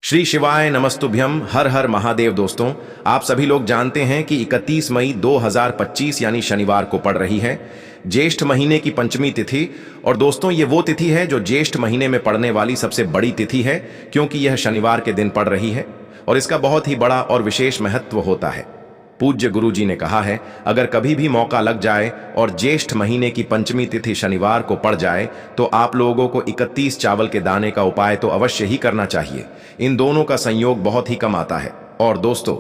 श्री शिवाय नमस्तुभ्यम। हर हर महादेव। दोस्तों, आप सभी लोग जानते हैं कि 31 मई 2025 यानी शनिवार को पड़ रही है ज्येष्ठ महीने की पंचमी तिथि। और दोस्तों, ये वो तिथि है जो ज्येष्ठ महीने में पड़ने वाली सबसे बड़ी तिथि है, क्योंकि यह शनिवार के दिन पड़ रही है और इसका बहुत ही बड़ा और विशेष महत्व होता है। पूज्य गुरु जी ने कहा है, अगर कभी भी मौका लग जाए और ज्येष्ठ महीने की पंचमी तिथि शनिवार को पड़ जाए तो आप लोगों को 31 चावल के दाने का उपाय तो अवश्य ही करना चाहिए। इन दोनों का संयोग बहुत ही कम आता है। और दोस्तों,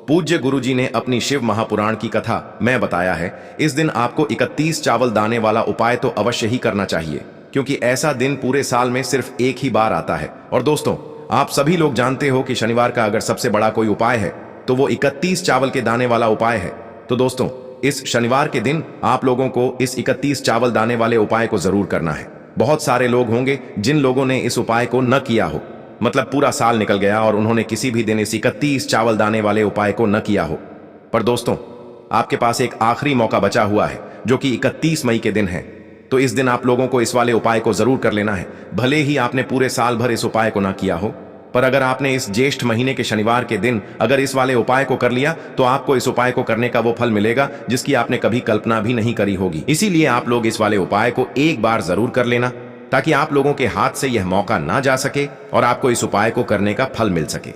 पूज्य गुरु जी ने अपनी शिव महापुराण की कथा में बताया है, इस दिन आपको 31 चावल दाने वाला उपाय तो अवश्य ही करना चाहिए, क्योंकि ऐसा दिन पूरे साल में सिर्फ एक ही बार आता है। और दोस्तों, आप सभी लोग जानते हो कि शनिवार का अगर सबसे बड़ा कोई उपाय है तो वो 31 चावल के दाने वाला उपाय है। तो दोस्तों, इस शनिवार के दिन आप लोगों को इस 31 चावल दाने वाले उपाय को जरूर करना है। बहुत सारे लोग होंगे जिन लोगों ने इस उपाय को न किया हो, मतलब पूरा साल निकल गया और उन्होंने किसी भी दिन इस 31 चावल दाने वाले उपाय को न किया हो। पर दोस्तों, आपके पास एक आखिरी मौका बचा हुआ है जो कि 31 मई के दिन है। तो इस दिन आप लोगों को इस वाले उपाय को जरूर कर लेना है, भले ही आपने पूरे साल भर इस उपाय को ना किया हो। पर अगर आपने इस ज्येष्ठ महीने के शनिवार के दिन अगर इस वाले उपाय को कर लिया तो आपको इस उपाय को करने का वो फल मिलेगा जिसकी आपने कभी कल्पना भी नहीं करी होगी। इसीलिए आप लोग इस वाले उपाय को एक बार जरूर कर लेना, ताकि आप लोगों के हाथ से यह मौका ना जा सके और आपको इस उपाय को करने का फल मिल सके।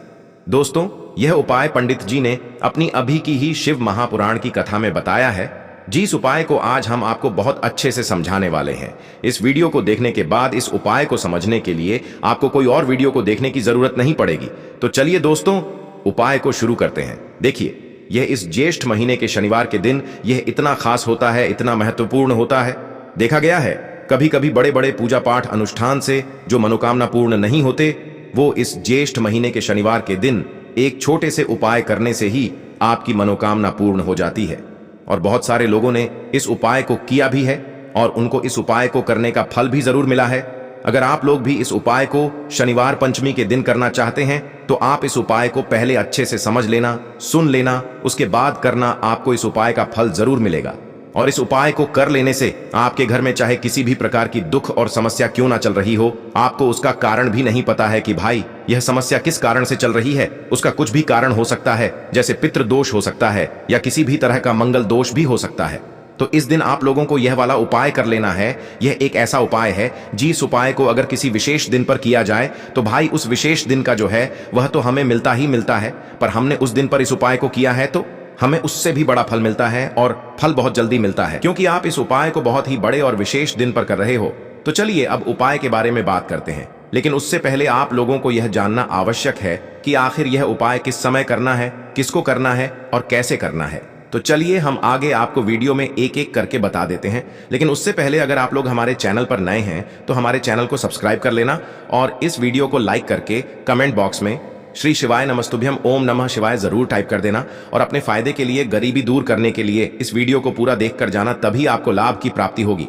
दोस्तों, यह उपाय पंडित जी ने अपनी अभी की ही शिव महापुराण की कथा में बताया है। जिस उपाय को आज हम आपको बहुत अच्छे से समझाने वाले हैं। इस वीडियो को देखने के बाद इस उपाय को समझने के लिए आपको कोई और वीडियो को देखने की जरूरत नहीं पड़ेगी। तो चलिए दोस्तों, उपाय को शुरू करते हैं। देखिए, यह इस ज्येष्ठ महीने के शनिवार के दिन यह इतना खास होता है, इतना महत्वपूर्ण होता है। देखा गया है कभी कभी बड़े बड़े पूजा पाठ अनुष्ठान से जो मनोकामना पूर्ण नहीं होते, वो इस ज्येष्ठ महीने के शनिवार के दिन एक छोटे से उपाय करने से ही आपकी मनोकामना पूर्ण हो जाती है। और बहुत सारे लोगों ने इस उपाय को किया भी है और उनको इस उपाय को करने का फल भी जरूर मिला है। अगर आप लोग भी इस उपाय को शनिवार पंचमी के दिन करना चाहते हैं तो आप इस उपाय को पहले अच्छे से समझ लेना, सुन लेना, उसके बाद करना। आपको इस उपाय का फल जरूर मिलेगा। और इस उपाय को कर लेने से आपके घर में चाहे किसी भी प्रकार की दुख और समस्या क्यों ना चल रही हो, आपको उसका कारण भी नहीं पता है कि भाई यह समस्या किस कारण से चल रही है। उसका कुछ भी कारण हो सकता है, जैसे पितृ दोष हो सकता है या किसी भी तरह का मंगल दोष भी हो सकता है। तो इस दिन आप लोगों को यह वाला उपाय कर लेना है। यह एक ऐसा उपाय है जिस उपाय को अगर किसी विशेष दिन पर किया जाए तो भाई उस विशेष दिन का जो है वह तो हमें मिलता ही मिलता है, पर हमने उस दिन पर इस उपाय को किया है तो हमें उससे भी बड़ा फल मिलता है और फल बहुत जल्दी मिलता है, क्योंकि आप इस उपाय को बहुत ही बड़े और विशेष दिन पर कर रहे हो। तो चलिए अब उपाय के बारे में बात करते हैं, लेकिन उससे पहले आप लोगों को यह जानना आवश्यक है कि आखिर यह उपाय किस समय करना है, किसको करना है और कैसे करना है। तो चलिए हम आगे आपको वीडियो में एक एक करके बता देते हैं। लेकिन उससे पहले अगर आप लोग हमारे चैनल पर नए हैं तो हमारे चैनल को सब्सक्राइब कर लेना और इस वीडियो को लाइक करके कमेंट बॉक्स में श्री शिवाय नमस्तुभ्यम ओम नमः शिवाय जरूर टाइप कर देना। और अपने फायदे के लिए, गरीबी दूर करने के लिए इस वीडियो को पूरा देख कर जाना, तभी आपको लाभ की प्राप्ति होगी।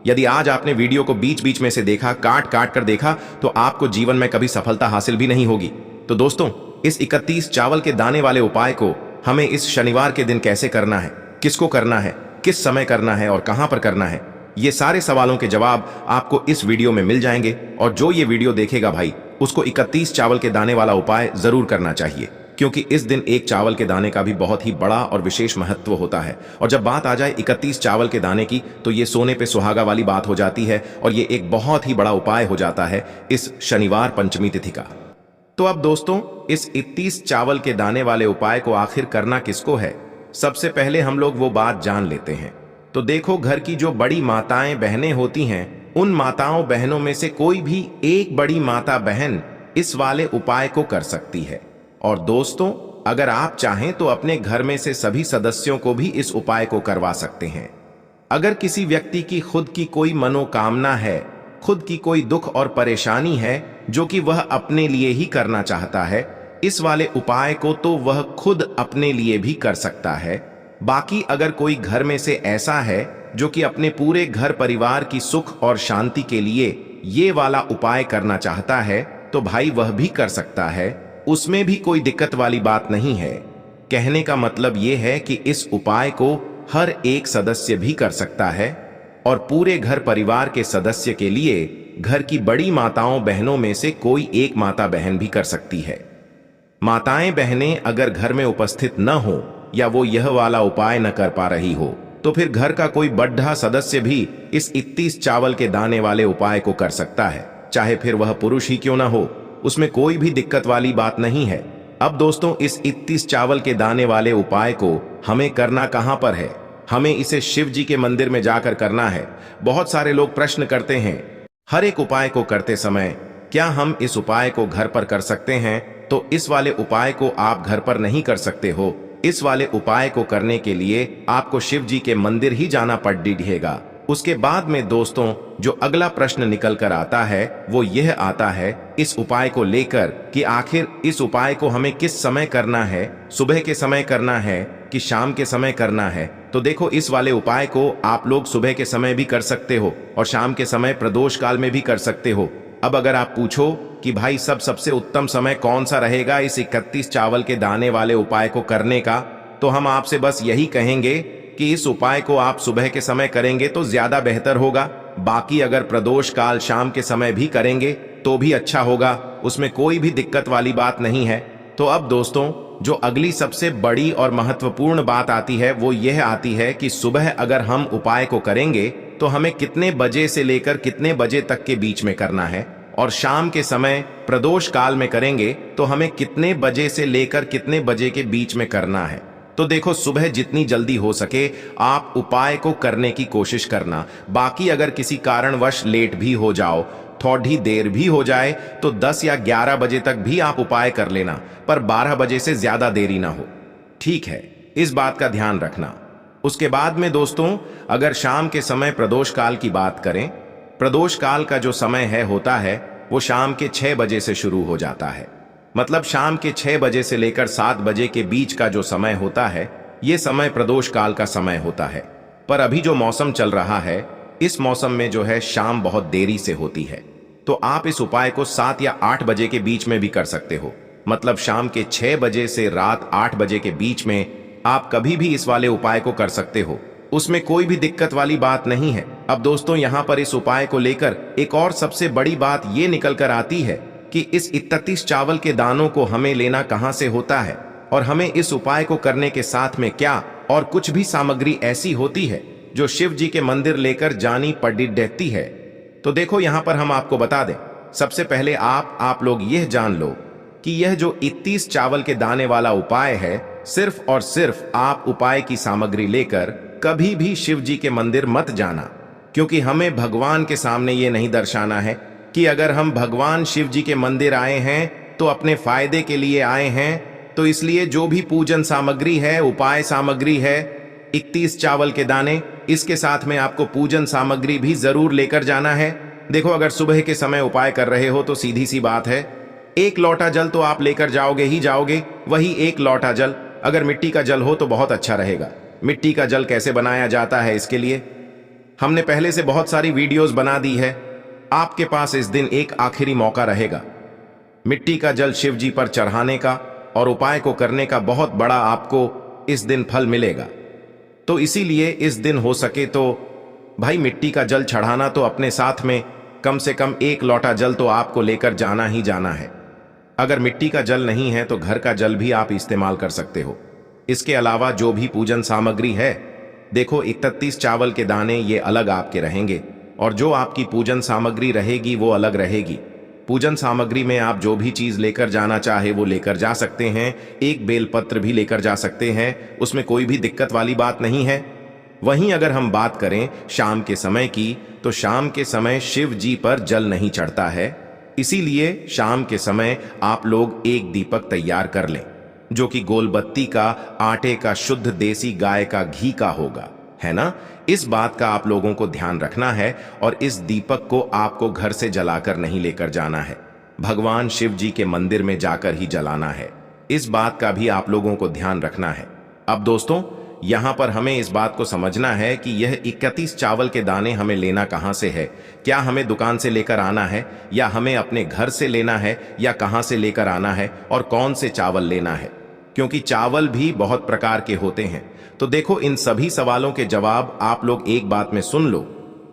यदि आज आपने वीडियो को बीच बीच में से देखा, काट काट कर देखा, तो आपको जीवन में कभी सफलता हासिल भी नहीं होगी। तो दोस्तों, इस 31 चावल के दाने वाले उपाय को हमें इस शनिवार के दिन कैसे करना है, किसको करना है, किस समय करना है और कहां पर करना है, ये सारे सवालों के जवाब आपको इस वीडियो में मिल जाएंगे। और जो ये वीडियो देखेगा भाई, उसको 31 चावल के दाने वाला उपाय जरूर करना चाहिए, क्योंकि इस दिन एक चावल के दाने का भी बहुत ही बड़ा और विशेष महत्व होता है। और जब बात आ जाए 31 चावल के दाने की, तो ये सोने पे सुहागा वाली बात हो जाती है और ये एक बहुत ही बड़ा उपाय हो जाता है इस शनिवार पंचमी तिथि का। तो अब दोस्तों, इस 31 चावल के दाने वाले उपाय को आखिर करना किसको है, सबसे पहले हम लोग वो बात जान लेते हैं। तो देखो, घर की जो बड़ी माताएं बहनें होती हैं, उन माताओं बहनों में से कोई भी एक बड़ी माता बहन इस वाले उपाय को कर सकती है। और दोस्तों, अगर आप चाहें तो अपने घर में से सभी सदस्यों को भी इस उपाय को करवा सकते हैं। अगर किसी व्यक्ति की खुद की कोई मनोकामना है, खुद की कोई दुख और परेशानी है जो कि वह अपने लिए ही करना चाहता है, इस वाले उपाय को तो वह खुद अपने लिए भी कर सकता है। बाकी अगर कोई घर में से ऐसा है जो कि अपने पूरे घर परिवार की सुख और शांति के लिए ये वाला उपाय करना चाहता है, तो भाई वह भी कर सकता है। उसमें भी कोई दिक्कत वाली बात नहीं है। कहने का मतलब ये है कि इस उपाय को हर एक सदस्य भी कर सकता है और पूरे घर परिवार के सदस्य के लिए घर की बड़ी माताओं बहनों में से कोई एक माता बहन भी कर सकती है। माताएं बहनें अगर घर में उपस्थित न हो या वो यह वाला उपाय न कर पा रही हो तो फिर घर का कोई बड़ा सदस्य भी इस 31 चावल के दाने वाले उपाय को कर सकता है, चाहे फिर वह पुरुष ही क्यों ना हो। उसमें कोई भी दिक्कत वाली बात नहीं है। अब दोस्तों, इस 31 चावल के दाने वाले उपाय को हमें करना कहां पर है? हमें इसे शिव जी के मंदिर में जाकर करना है। बहुत सारे लोग प्रश्न करते हैं, हर एक उपाय को करते समय क्या हम इस उपाय को घर पर कर सकते हैं? तो इस वाले उपाय को आप घर पर नहीं कर सकते हो। इस वाले उपाय को करने के लिए आपको शिव जी के मंदिर ही जाना पड़ेगा। उसके बाद में दोस्तों, जो अगला प्रश्न निकल कर आता है वो यह आता है इस उपाय को लेकर कि आखिर इस उपाय को हमें किस समय करना है, सुबह के समय करना है कि शाम के समय करना है। तो देखो, इस वाले उपाय को आप लोग सुबह के समय भी कर सकते हो और शाम के समय प्रदोष काल में भी कर सकते हो। अब अगर आप पूछो कि भाई सबसे उत्तम समय कौन सा रहेगा इस 31 चावल के दाने वाले उपाय को करने का, तो हम आपसे बस यही कहेंगे कि इस उपाय को आप सुबह के समय करेंगे तो ज्यादा बेहतर होगा। बाकी अगर प्रदोष काल शाम के समय भी करेंगे तो भी अच्छा होगा, उसमें कोई भी दिक्कत वाली बात नहीं है। तो अब दोस्तों, जो अगली सबसे बड़ी और महत्वपूर्ण बात आती है वो यह आती है कि सुबह अगर हम उपाय को करेंगे तो हमें कितने बजे से लेकर कितने बजे तक के बीच में करना है, और शाम के समय प्रदोष काल में करेंगे तो हमें कितने बजे से लेकर कितने बजे के बीच में करना है। तो देखो, सुबह जितनी जल्दी हो सके आप उपाय को करने की कोशिश करना। बाकी अगर किसी कारणवश लेट भी हो जाओ, थोड़ी देर भी हो जाए तो 10 या 11 बजे तक भी आप उपाय कर लेना, पर 12 बजे से ज्यादा देरी ना हो। ठीक है, इस बात का ध्यान रखना। उसके बाद में दोस्तों, अगर शाम के समय प्रदोष काल की बात करें, प्रदोष काल का जो समय होता है वो शाम के 6 बजे से शुरू हो जाता है। मतलब शाम के 6 बजे से लेकर 7 बजे के बीच का जो समय होता है ये समय प्रदोष काल का समय होता है। पर अभी जो मौसम चल रहा है, इस मौसम में जो है शाम बहुत देरी से होती है, तो आप इस उपाय को 7 या 8 बजे के बीच में भी कर सकते हो। मतलब शाम के 6 बजे से रात 8 बजे के बीच में आप कभी भी इस वाले उपाय को कर सकते हो, उसमें कोई भी दिक्कत वाली बात नहीं है। अब दोस्तों, यहाँ पर इस उपाय को लेकर एक और सबसे बड़ी बात ये निकल कर आती है कि इस 31 चावल के दानों को हमें लेना कहां से होता है, और हमें इस उपाय को करने के साथ में क्या और कुछ भी सामग्री ऐसी होती है जो शिव जी के मंदिर लेकर जानी पड़ती है। तो देखो, यहां पर हम आपको बता दें, सबसे पहले आप लोग यह जान लो कि यह जो 31 चावल के दाने वाला उपाय है, सिर्फ और सिर्फ आप उपाय की सामग्री लेकर कभी भी शिव जी के मंदिर मत जाना, क्योंकि हमें भगवान के सामने ये नहीं दर्शाना है कि अगर हम भगवान शिव जी के मंदिर आए हैं तो अपने फायदे के लिए आए हैं। तो इसलिए जो भी पूजन सामग्री है, उपाय सामग्री है, 31 चावल के दाने, इसके साथ में आपको पूजन सामग्री भी जरूर लेकर जाना है। देखो, अगर सुबह के समय उपाय कर रहे हो तो सीधी सी बात है, 1 लोटा जल तो आप लेकर जाओगे ही जाओगे। वही 1 लोटा जल अगर मिट्टी का जल हो तो बहुत अच्छा रहेगा। मिट्टी का जल कैसे बनाया जाता है, इसके लिए हमने पहले से बहुत सारी वीडियोस बना दी है। आपके पास इस दिन एक आखिरी मौका रहेगा मिट्टी का जल शिव जी पर चढ़ाने का, और उपाय को करने का बहुत बड़ा आपको इस दिन फल मिलेगा। तो इसीलिए इस दिन हो सके तो भाई मिट्टी का जल चढ़ाना तो अपने साथ में कम से कम 1 लोटा जल तो आपको लेकर जाना ही जाना है। अगर मिट्टी का जल नहीं है तो घर का जल भी आप इस्तेमाल कर सकते हो। इसके अलावा जो भी पूजन सामग्री है, देखो 31 चावल के दाने ये अलग आपके रहेंगे, और जो आपकी पूजन सामग्री रहेगी वो अलग रहेगी। पूजन सामग्री में आप जो भी चीज लेकर जाना चाहे वो लेकर जा सकते हैं। एक बेलपत्र भी लेकर जा सकते हैं, उसमें कोई भी दिक्कत वाली बात नहीं है। वहीं अगर हम बात करें शाम के समय की, तो शाम के समय शिव जी पर जल नहीं चढ़ता है, इसीलिए शाम के समय आप लोग एक दीपक तैयार कर लें, जो कि गोलबत्ती का, आटे का, शुद्ध देसी गाय का घी का होगा, है ना। इस बात का आप लोगों को ध्यान रखना है, और इस दीपक को आपको घर से जलाकर नहीं लेकर जाना है, भगवान शिव जी के मंदिर में जाकर ही जलाना है। इस बात का भी आप लोगों को ध्यान रखना है। अब दोस्तों, यहां पर हमें इस बात को समझना है कि यह 31 चावल के दाने हमें लेना कहां से है। क्या हमें दुकान से लेकर आना है, या हमें अपने घर से लेना है, या कहां से लेकर आना है, और कौन से चावल लेना है, क्योंकि चावल भी बहुत प्रकार के होते हैं। तो देखो, इन सभी सवालों के जवाब आप लोग एक बात में सुन लो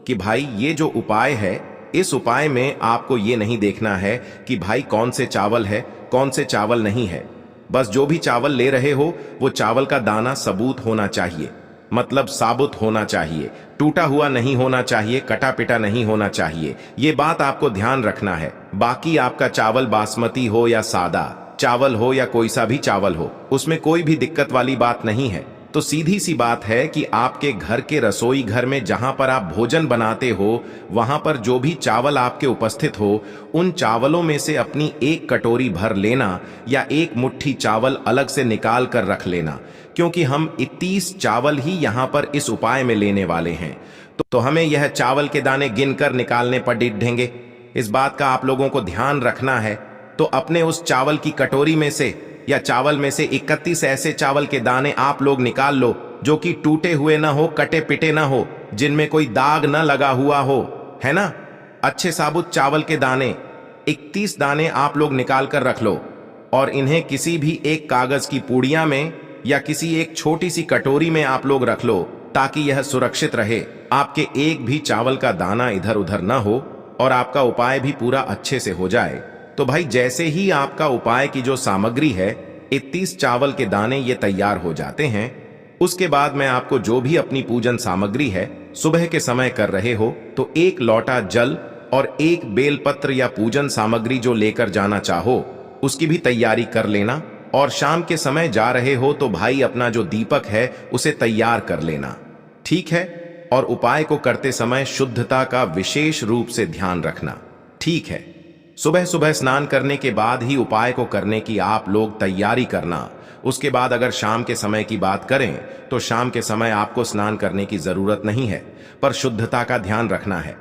कि भाई ये जो उपाय है, इस उपाय में आपको ये नहीं देखना है कि भाई कौन से चावल है, कौन से चावल नहीं है। बस जो भी चावल ले रहे हो वो चावल का दाना सबूत होना चाहिए, मतलब साबुत होना चाहिए, टूटा हुआ नहीं होना चाहिए, कटा पिटा नहीं होना चाहिए। ये बात आपको ध्यान रखना है। बाकी आपका चावल बासमती हो या सादा चावल हो या कोई सा भी चावल हो, उसमें कोई भी दिक्कत वाली बात नहीं है। तो सीधी सी बात है कि आपके घर के रसोई घर में जहां पर आप भोजन बनाते हो वहां पर जो भी चावल आपके उपस्थित हो उन चावलों में से अपनी एक कटोरी भर लेना या एक मुट्ठी चावल अलग से निकाल कर रख लेना, क्योंकि हम 31 चावल ही यहाँ पर इस उपाय में लेने वाले हैं। तो हमें यह चावल के दाने गिनकर निकालने पड़ेंगे। इस बात का आप लोगों को ध्यान रखना है। तो अपने उस चावल की कटोरी में से या चावल में से 31 ऐसे चावल के दाने आप लोग निकाल लो जो कि टूटे हुए ना हो, कटे पिटे ना हो, जिनमें कोई दाग ना लगा हुआ हो, है ना। अच्छे साबुत चावल के दाने 31 दाने आप लोग निकाल कर रख लो और इन्हें किसी भी एक कागज की पूड़िया में या किसी एक छोटी सी कटोरी में आप लोग रख लो ताकि यह सुरक्षित रहे, आपके एक भी चावल का दाना इधर उधर ना हो और आपका उपाय भी पूरा अच्छे से हो जाए। तो भाई जैसे ही आपका उपाय की जो सामग्री है 31 चावल के दाने ये तैयार हो जाते हैं, उसके बाद मैं आपको जो भी अपनी पूजन सामग्री है सुबह के समय कर रहे हो तो एक लोटा जल और एक बेलपत्र या पूजन सामग्री जो लेकर जाना चाहो उसकी भी तैयारी कर लेना। और शाम के समय जा रहे हो तो भाई अपना जो दीपक है उसे तैयार कर लेना, ठीक है। और उपाय को करते समय शुद्धता का विशेष रूप से ध्यान रखना, ठीक है। सुबह सुबह स्नान करने के बाद ही उपाय को करने की आप लोग तैयारी करना। उसके बाद अगर शाम के समय की बात करें तो शाम के समय आपको स्नान करने की जरूरत नहीं है, पर शुद्धता का ध्यान रखना है।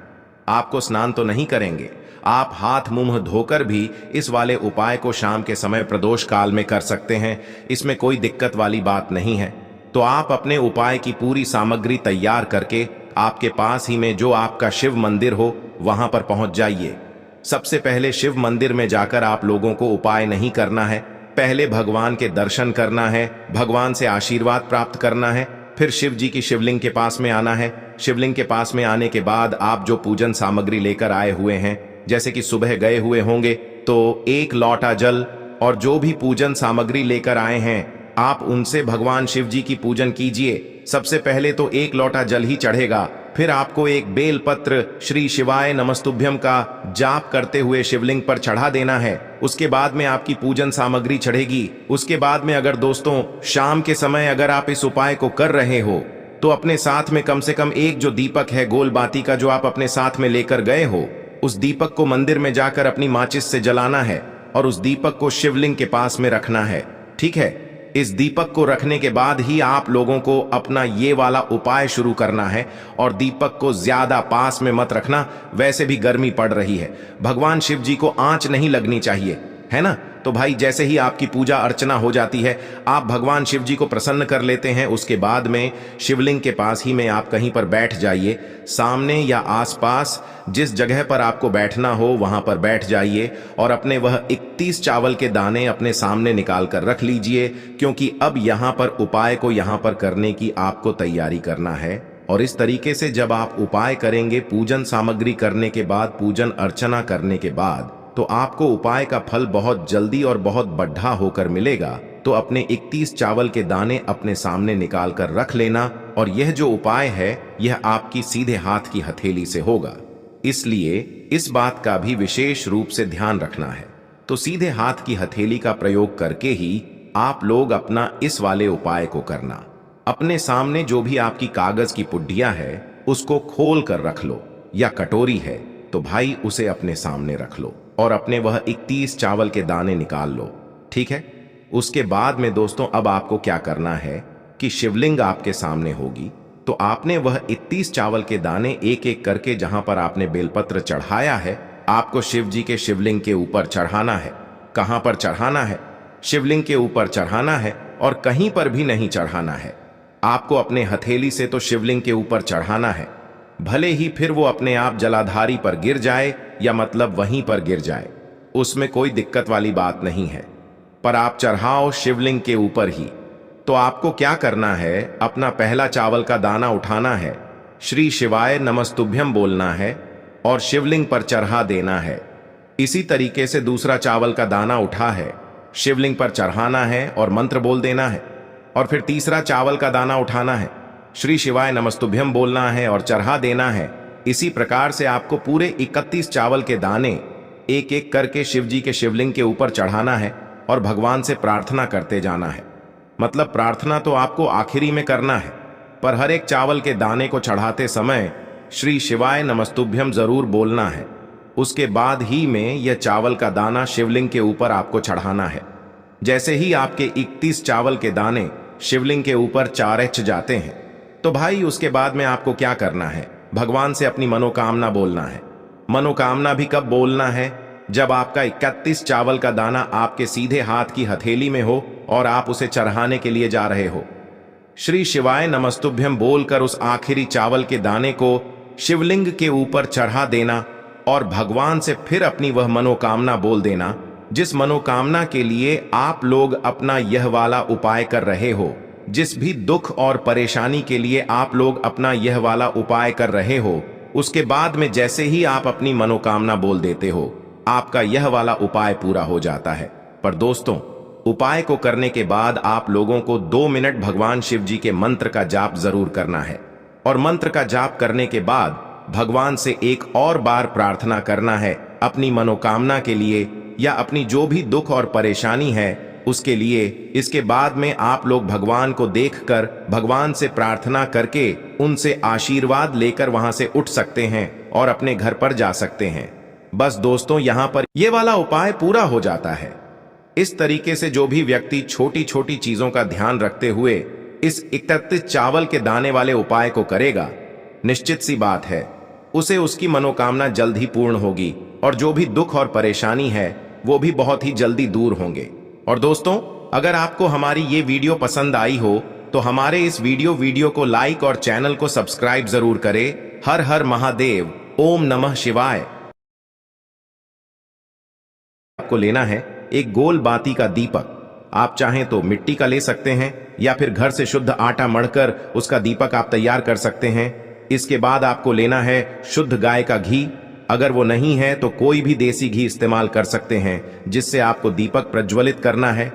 आपको स्नान तो नहीं करेंगे, आप हाथ मुंह धोकर भी इस वाले उपाय को शाम के समय प्रदोष काल में कर सकते हैं, इसमें कोई दिक्कत वाली बात नहीं है। तो आप अपने उपाय की पूरी सामग्री तैयार करके आपके पास ही में जो आपका शिव मंदिर हो वहां पर पहुंच जाइए। सबसे पहले शिव मंदिर में जाकर आप लोगों को उपाय नहीं करना है, पहले भगवान के दर्शन करना है, भगवान से आशीर्वाद प्राप्त करना है, फिर शिव जी की शिवलिंग के पास में आना है। शिवलिंग के पास में आने के बाद आप जो पूजन सामग्री लेकर आए हुए हैं, जैसे कि सुबह गए हुए होंगे तो एक लोटा जल और जो भी पूजन सामग्री लेकर आए हैं आप उनसे भगवान शिव जी की पूजन कीजिए। सबसे पहले तो एक लोटा जल ही चढ़ेगा, फिर आपको एक बेल पत्र श्री शिवाय नमस्तुभ्यम का जाप करते हुए शिवलिंग पर चढ़ा देना है। उसके बाद में आपकी पूजन सामग्री चढ़ेगी। उसके बाद में अगर दोस्तों शाम के समय अगर आप इस उपाय को कर रहे हो तो अपने साथ में कम से कम एक जो दीपक है गोल बाती का जो आप अपने साथ में लेकर गए हो, उस दीपक को मंदिर में जाकर अपनी माचिस से जलाना है और उस दीपक को शिवलिंग के पास में रखना है, ठीक है। इस दीपक को रखने के बाद ही आप लोगों को अपना ये वाला उपाय शुरू करना है और दीपक को ज्यादा पास में मत रखना, वैसे भी गर्मी पड़ रही है, भगवान शिव जी को आंच नहीं लगनी चाहिए, है ना। तो भाई जैसे ही आपकी पूजा अर्चना हो जाती है आप भगवान शिव जी को प्रसन्न कर लेते हैं, उसके बाद में शिवलिंग के पास ही में आप कहीं पर बैठ जाइए, सामने या आसपास जिस जगह पर आपको बैठना हो वहां पर बैठ जाइए और अपने वह 31 चावल के दाने अपने सामने निकाल कर रख लीजिए, क्योंकि अब यहां पर उपाय को यहां पर करने की आपको तैयारी करना है। और इस तरीके से जब आप उपाय करेंगे, पूजन सामग्री करने के बाद, पूजन अर्चना करने के बाद, तो आपको उपाय का फल बहुत जल्दी और बहुत बढ़ा होकर मिलेगा। तो अपने 31 चावल के दाने अपने सामने निकाल कर रख लेना और यह जो उपाय है यह आपकी सीधे हाथ की हथेली से होगा, इसलिए इस बात का भी विशेष रूप से ध्यान रखना है। तो सीधे हाथ की हथेली का प्रयोग करके ही आप लोग अपना इस वाले उपाय को करना। अपने सामने जो भी आपकी कागज की पुड्डिया है उसको खोल कर रख लो, या कटोरी है तो भाई उसे अपने सामने रख लो और अपने वह 31 चावल के दाने निकाल लो, ठीक है। उसके बाद में दोस्तों अब आपको क्या करना है कि शिवलिंग आपके सामने होगी, तो आपने वह 31 चावल के दाने एक एक करके जहां पर आपने बेलपत्र चढ़ाया है आपको शिव जी के शिवलिंग के ऊपर चढ़ाना है। कहां पर चढ़ाना है? शिवलिंग के ऊपर चढ़ाना है और कहीं पर भी नहीं चढ़ाना है। आपको अपने हथेली से तो शिवलिंग के ऊपर चढ़ाना है, भले ही फिर वो अपने आप जलाधारी पर गिर जाए या मतलब वहीं पर गिर जाए, उसमें कोई दिक्कत वाली बात नहीं है, पर आप चढ़ाओ शिवलिंग के ऊपर ही। तो आपको क्या करना है, अपना पहला चावल का दाना उठाना है, श्री शिवाय नमस्तुभ्यम बोलना है और शिवलिंग पर चढ़ा देना है। इसी तरीके से दूसरा चावल का दाना उठा है, शिवलिंग पर चढ़ाना है और मंत्र बोल देना है। और फिर तीसरा चावल का दाना उठाना है, श्री शिवाय नमस्तुभ्यम बोलना है और चढ़ा देना है। इसी प्रकार से आपको पूरे 31 चावल के दाने एक एक करके शिव जी के शिवलिंग के ऊपर चढ़ाना है और भगवान से प्रार्थना करते जाना है। मतलब प्रार्थना तो आपको आखिरी में करना है, पर हर एक चावल के दाने को चढ़ाते समय श्री शिवाय नमस्तुभ्यम जरूर बोलना है। उसके बाद ही में यह चावल का दाना शिवलिंग के ऊपर आपको चढ़ाना है। जैसे ही आपके 31 चावल के दाने शिवलिंग के ऊपर चारच जाते हैं, तो भाई उसके बाद में आपको क्या करना है, भगवान से अपनी मनोकामना बोलना है। मनोकामना भी कब बोलना है, जब आपका 31 चावल का दाना आपके सीधे हाथ की हथेली में हो और आप उसे चढ़ाने के लिए जा रहे हो। श्री शिवाय नमस्तुभ्यम बोलकर उस आखिरी चावल के दाने को शिवलिंग के ऊपर चढ़ा देना और भगवान से फिर अपनी वह मनोकामना बोल देना, जिस मनोकामना के लिए आप लोग अपना यह वाला उपाय कर रहे हो। जिस भी दुख और परेशानी के लिए आप लोग अपना यह वाला उपाय कर रहे हो, उसके बाद में जैसे ही आप अपनी मनोकामना बोल देते हो, आपका यह वाला उपाय पूरा हो जाता है। पर दोस्तों, उपाय को करने के बाद आप लोगों को 2 मिनट भगवान शिव जी के मंत्र का जाप जरूर करना है। और मंत्र का जाप करने के बाद भगवान से एक और बार प्रार्थना करना है अपनी मनोकामना के लिए या अपनी जो भी दुख और परेशानी है उसके लिए। इसके बाद में आप लोग भगवान को देखकर भगवान से प्रार्थना करके उनसे आशीर्वाद लेकर वहां से उठ सकते हैं और अपने घर पर जा सकते हैं। बस दोस्तों, यहां पर यह वाला उपाय पूरा हो जाता है। इस तरीके से जो भी व्यक्ति छोटी छोटी चीजों का ध्यान रखते हुए इस 31 चावल के दाने वाले उपाय को करेगा, निश्चित सी बात है उसे उसकी मनोकामना जल्द ही पूर्ण होगी और जो भी दुख और परेशानी है वो भी बहुत ही जल्दी दूर होंगे। और दोस्तों, अगर आपको हमारी ये वीडियो पसंद आई हो तो हमारे इस वीडियो को लाइक और चैनल को सब्सक्राइब जरूर करें। हर हर महादेव, ओम नमः शिवाय। आपको लेना है एक गोल बाती का दीपक। आप चाहें तो मिट्टी का ले सकते हैं या फिर घर से शुद्ध आटा मढ़कर उसका दीपक आप तैयार कर सकते हैं। इसके बाद आपको लेना है शुद्ध गाय का घी। अगर वो नहीं है तो कोई भी देसी घी इस्तेमाल कर सकते हैं, जिससे आपको दीपक प्रज्वलित करना है।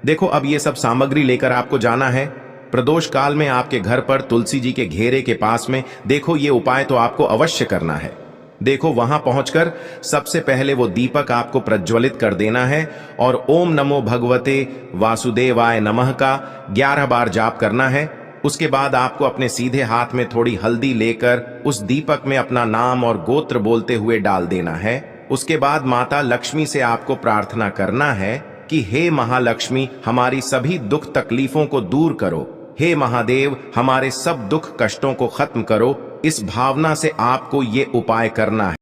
देखो, अब ये सब सामग्री लेकर आपको जाना है प्रदोष काल में आपके घर पर तुलसी जी के घेरे के पास में। देखो, ये उपाय तो आपको अवश्य करना है। देखो, वहां पहुंचकर सबसे पहले वो दीपक आपको प्रज्वलित कर देना है और ओम नमो भगवते वासुदेवाय नमः का 11 बार जाप करना है। उसके बाद आपको अपने सीधे हाथ में थोड़ी हल्दी लेकर उस दीपक में अपना नाम और गोत्र बोलते हुए डाल देना है। उसके बाद माता लक्ष्मी से आपको प्रार्थना करना है कि हे महालक्ष्मी, हमारी सभी दुख तकलीफों को दूर करो। हे महादेव, हमारे सब दुख कष्टों को खत्म करो। इस भावना से आपको ये उपाय करना है।